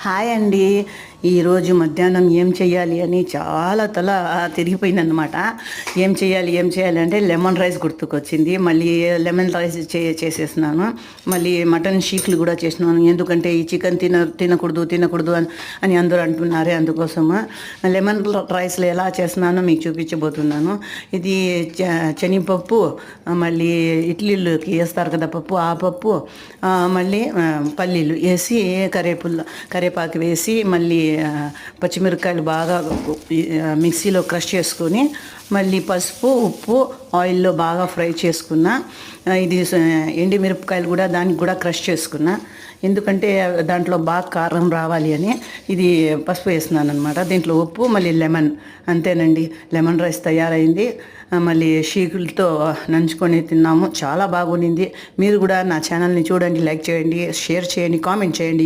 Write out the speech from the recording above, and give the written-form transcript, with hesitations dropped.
Hi అండి. ఈరోజు మధ్యాహ్నం ఏం చేయాలి అని చాలా తల తిరిగిపోయిందనమాట. ఏం చేయాలి అంటే లెమన్ రైస్ గుర్తుకొచ్చింది. మళ్ళీ లెమన్ రైస్ చేసేసినాను. మళ్ళీ మటన్ షీక్లు కూడా చేసినాను. ఎందుకంటే ఈ చికెన్ తినకూడదు అని అందరూ అంటున్నారే, అందుకోసము లెమన్ రైస్లో ఎలా చేస్తున్నానో మీకు చూపించబోతున్నాను. ఇది శనగపప్పు, మళ్ళీ ఇడ్లీలోకి వేస్తారు కదా పప్పు, ఆ పప్పు, మళ్ళీ పల్లీలు వేసి కరివేపాకు వేసి మళ్ళీ పచ్చిమిరపకాయలు బాగా మిక్సీలో క్రష్ చేసుకొని మళ్ళీ పసుపు ఉప్పు ఆయిల్లో బాగా ఫ్రై చేసుకున్న. ఇది ఎండుమిరపకాయలు కూడా దానికి కూడా క్రష్ చేసుకున్నా, ఎందుకంటే దాంట్లో బాగా కారం రావాలి అని. ఇది పసుపు వేస్తున్నాను అనమాట. దీంట్లో ఉప్పు మళ్ళీ లెమన్, అంతేనండి. లెమన్ రైస్ తయారైంది. మళ్ళీ షీకులతో నంచుకొని తిన్నాము, చాలా బాగుండింది. మీరు కూడా నా ఛానల్ని చూడండి, లైక్ చేయండి, షేర్ చేయండి, కామెంట్ చేయండి.